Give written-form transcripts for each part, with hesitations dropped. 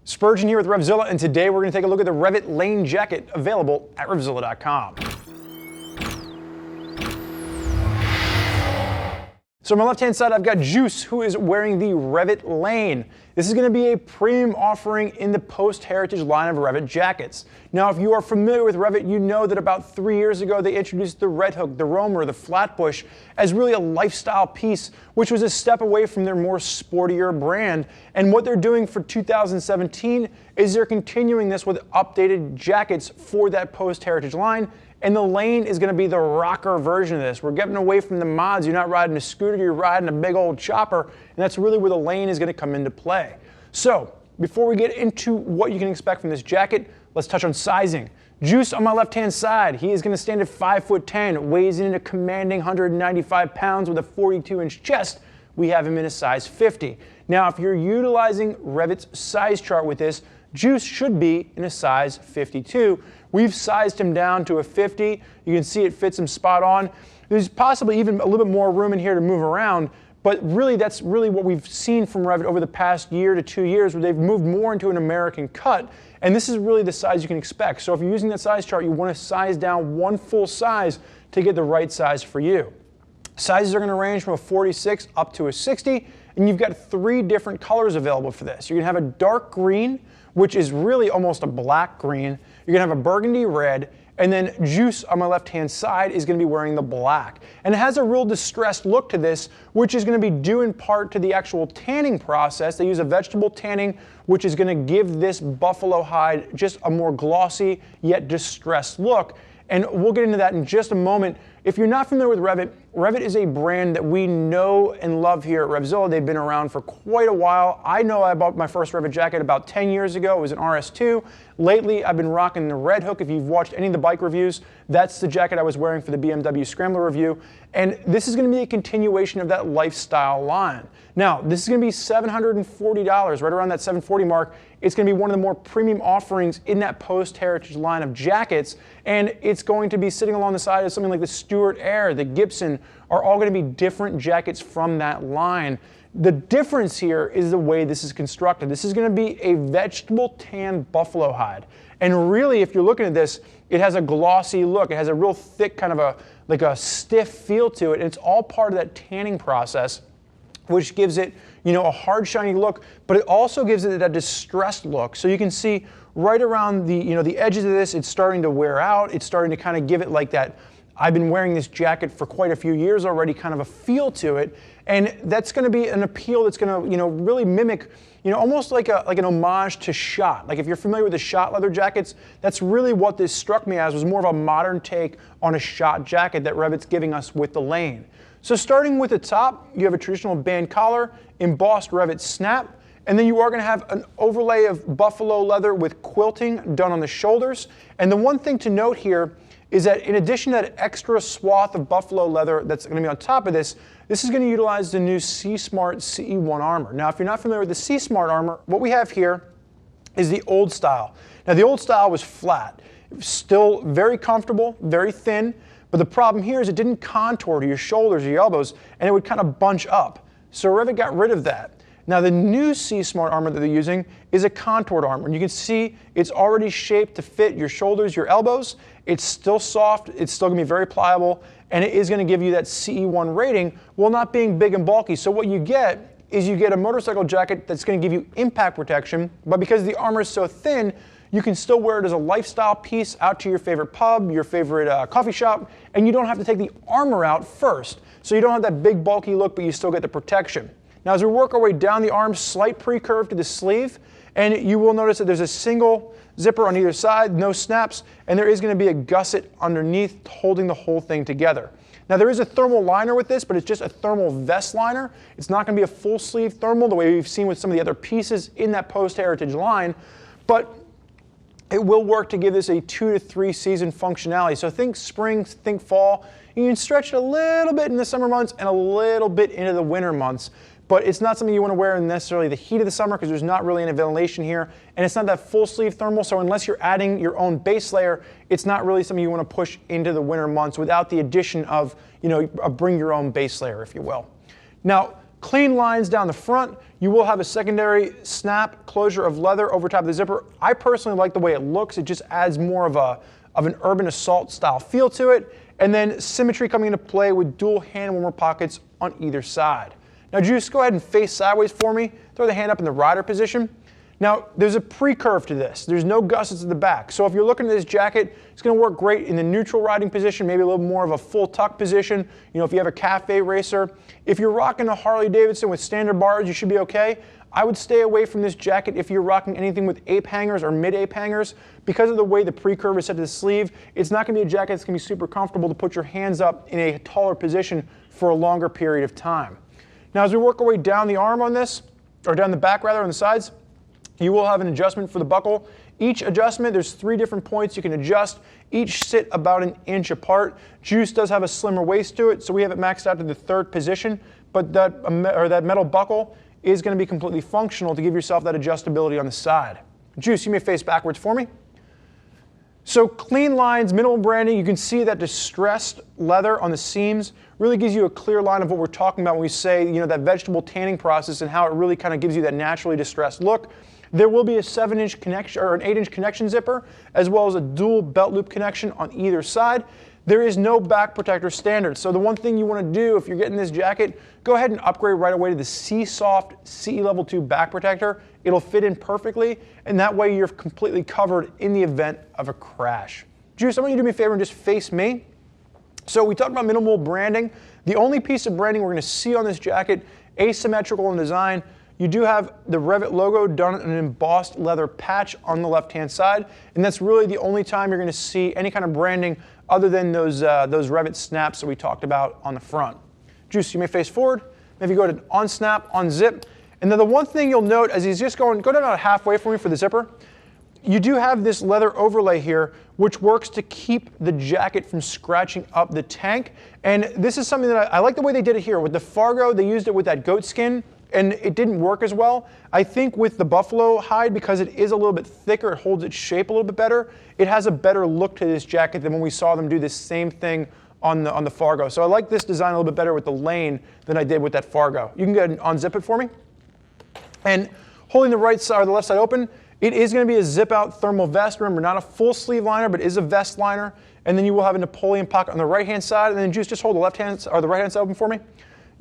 Spurgeon here with RevZilla, and today we're going to take a look at the REV'IT Lane Jacket available at RevZilla.com. So on my left-hand side, I've got Juice, who is wearing the REV'IT Lane. This is going to be a premium offering in the post-heritage line of REV'IT jackets. Now, if you are familiar with REV'IT, you know that about 3 years ago, they introduced the Red Hook, the Roamer, the Flatbush as really a lifestyle piece, which was a step away from their more sportier brand. And what they're doing for 2017 is they're continuing this with updated jackets for that post-heritage line. And the Lane is going to be the rocker version of this. We're getting away from the mods. You're not riding a scooter, you're riding a big old chopper. And that's really where the Lane is going to come into play. So before we get into what you can expect from this jacket, let's touch on sizing. Juice on my left-hand side, he is going to stand at 5'10", weighs in at a commanding 195 pounds with a 42-inch chest. We have him in a size 50. Now, if you're utilizing REV'IT's size chart with this, Juice should be in a size 52. We've sized him down to a 50. You can see it fits him spot on. There's possibly even a little bit more room in here to move around, but really that's really what we've seen from REV'IT over the past year to 2 years, where they've moved more into an American cut, and this is really the size you can expect. So if you're using that size chart, you want to size down one full size to get the right size for you. Sizes are going to range from a 46 up to a 60, and you've got 3 different colors available for this. You're going to have a dark green, which is really almost a black green. You're going to have a burgundy red, and then Juice on my left-hand side is going to be wearing the black. And it has a real distressed look to this, which is going to be due in part to the actual tanning process. They use a vegetable tanning, which is going to give this buffalo hide just a more glossy yet distressed look. And we'll get into that in just a moment. If you're not familiar with REV'IT, REV'IT is a brand that we know and love here at RevZilla. They've been around for quite a while. I know I bought my first REV'IT jacket about 10 years ago. It was an RS2. Lately, I've been rocking the Red Hook. If you've watched any of the bike reviews, that's the jacket I was wearing for the BMW Scrambler review. And this is going to be a continuation of that lifestyle line. Now, this is going to be $740, right around that $740 mark. It's going to be one of the more premium offerings in that post-heritage line of jackets, and it's going to be sitting along the side of something like the Stuart Air, the Gibson, are all going to be different jackets from that line. The difference here is the way this is constructed. This is going to be a vegetable tan buffalo hide. And really, if you're looking at this, it has a glossy look. It has a real thick kind of like a stiff feel to it. And it's all part of that tanning process, which gives it, you know, a hard, shiny look, but it also gives it that distressed look. So you can see right around the, you know, the edges of this, it's starting to wear out. It's starting to kind of give it like that, I've been wearing this jacket for quite a few years already, kind of a feel to it. And that's going to be an appeal that's going to, you know, really mimic, you know, almost like an homage to Shot. Like if you're familiar with the Shot leather jackets, that's really what this struck me as, was more of a modern take on a Shot jacket that REV'IT's giving us with the Lane. So starting with the top, you have a traditional band collar, embossed REV'IT snap, and then you are going to have an overlay of buffalo leather with quilting done on the shoulders. And the one thing to note here is that in addition to that extra swath of buffalo leather that's going to be on top of this, this is going to utilize the new SEESMART CE-1 armor. Now, if you're not familiar with the SEESMART armor, what we have here is the old style. Now, the old style was flat. It was still very comfortable, very thin, but the problem here is it didn't contour to your shoulders or your elbows, and it would kind of bunch up. So REV'IT got rid of that. Now, the new SEESMART armor that they're using is a contoured armor. And you can see it's already shaped to fit your shoulders, your elbows. It's still soft. It's still going to be very pliable. And it is going to give you that CE1 rating while not being big and bulky. So what you get is you get a motorcycle jacket that's going to give you impact protection. But because the armor is so thin, you can still wear it as a lifestyle piece out to your favorite pub, your favorite coffee shop, and you don't have to take the armor out first. So you don't have that big bulky look, but you still get the protection. Now, as we work our way down the arm, slight pre-curve to the sleeve, and you will notice that there's a single zipper on either side, no snaps, and there is going to be a gusset underneath holding the whole thing together. Now, there is a thermal liner with this, but it's just a thermal vest liner. It's not going to be a full sleeve thermal the way we've seen with some of the other pieces in that post-heritage line, but it will work to give this a 2 to 3 season functionality. So think spring, think fall. You can stretch it a little bit in the summer months and a little bit into the winter months. But it's not something you want to wear in necessarily the heat of the summer because there's not really any ventilation here. And it's not that full sleeve thermal, so unless you're adding your own base layer, it's not really something you want to push into the winter months without the addition of, you know, a bring your own base layer, if you will. Now, Clean lines down the front. You will have a secondary snap closure of leather over top of the zipper. I personally like the way it looks. It just adds more of an urban assault style feel to it. And then symmetry coming into play with dual hand warmer pockets on either side. Now Juice, go ahead and face sideways for me. Throw the hand up in the rider position. Now, there's a pre-curve to this. There's no gussets at the back. So if you're looking at this jacket, it's going to work great in the neutral riding position, maybe a little more of a full tuck position. You know, if you have a cafe racer. If you're rocking a Harley Davidson with standard bars, you should be okay. I would stay away from this jacket if you're rocking anything with ape hangers or mid-ape hangers. Because of the way the pre-curve is set to the sleeve, it's not going to be a jacket that's going to be super comfortable to put your hands up in a taller position for a longer period of time. Now, as we work our way down the arm on this, or down the back rather, on the sides, you will have an adjustment for the buckle. Each adjustment, there's 3 different points you can adjust. Each sit about an inch apart. Juice does have a slimmer waist to it, so we have it maxed out to the 3rd position, but that metal buckle is going to be completely functional to give yourself that adjustability on the side. Juice, you may face backwards for me. So clean lines, minimal branding. You can see that distressed leather on the seams really gives you a clear line of what we're talking about when we say, you know, that vegetable tanning process and how it really kind of gives you that naturally distressed look. There will be a 7-inch connection or an 8-inch connection zipper, as well as a dual belt loop connection on either side. There is no back protector standard. So the one thing you want to do if you're getting this jacket, go ahead and upgrade right away to the SEESMART CE-level 2 back protector. It'll fit in perfectly, and that way you're completely covered in the event of a crash. Juice, I want you to do me a favor and just face me. So we talked about minimal branding. The only piece of branding we're going to see on this jacket, asymmetrical in design. You do have the REV'IT logo done in an embossed leather patch on the left-hand side, and that's really the only time you're going to see any kind of branding other than those REV'IT snaps that we talked about on the front. Juice, you may face forward. Maybe go to on snap, on zip. And then the one thing you'll note as he's just go down about halfway for me for the zipper, you do have this leather overlay here, which works to keep the jacket from scratching up the tank. And this is something that I like the way they did it here. With the Fargo, they used it with that goat skin, and it didn't work as well. I think with the buffalo hide, because it is a little bit thicker, it holds its shape a little bit better. It has a better look to this jacket than when we saw them do this same thing on the Fargo. So I like this design a little bit better with the lane than I did with that Fargo. You can go ahead and unzip it for me. And holding the right side or the left side open, it is going to be a zip-out thermal vest. Remember, not a full sleeve liner, but is a vest liner. And then you will have a Napoleon pocket on the right-hand side. And then Juice, just hold the left-hand or the right-hand side open for me.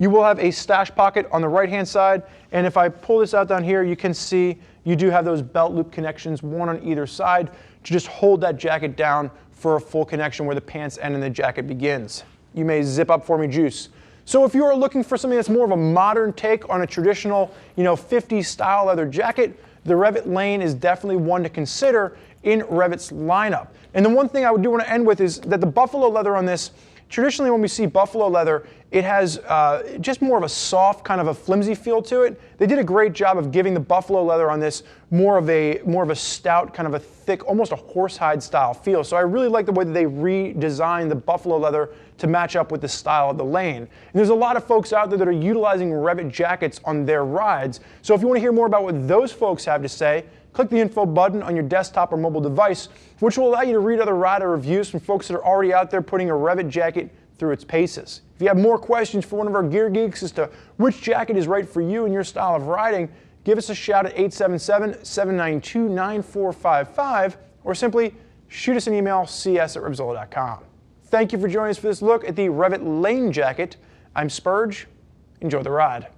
You will have a stash pocket on the right-hand side. And if I pull this out down here, you can see you do have those belt loop connections, one on either side, to just hold that jacket down for a full connection where the pants end and the jacket begins. You may zip up for me, Juice. So if you are looking for something that's more of a modern take on a traditional, 50s style leather jacket, the REV'IT Lane is definitely one to consider in REV'IT's lineup. And the one thing I do want to end with is that the buffalo leather on this, traditionally when we see buffalo leather, it has just more of a soft, kind of a flimsy feel to it. They did a great job of giving the buffalo leather on this more of a stout, kind of a thick, almost a horsehide style feel. So I really like the way that they redesigned the buffalo leather to match up with the style of the Lane. And there's a lot of folks out there that are utilizing REV'IT jackets on their rides. So if you want to hear more about what those folks have to say, click the info button on your desktop or mobile device, which will allow you to read other rider reviews from folks that are already out there putting a REV'IT jacket through its paces. If you have more questions for one of our gear geeks as to which jacket is right for you and your style of riding, give us a shout at 877-792-9455 or simply shoot us an email, cs@RevZilla.com. Thank you for joining us for this look at the REV'IT Lane jacket. I'm Spurge. Enjoy the ride.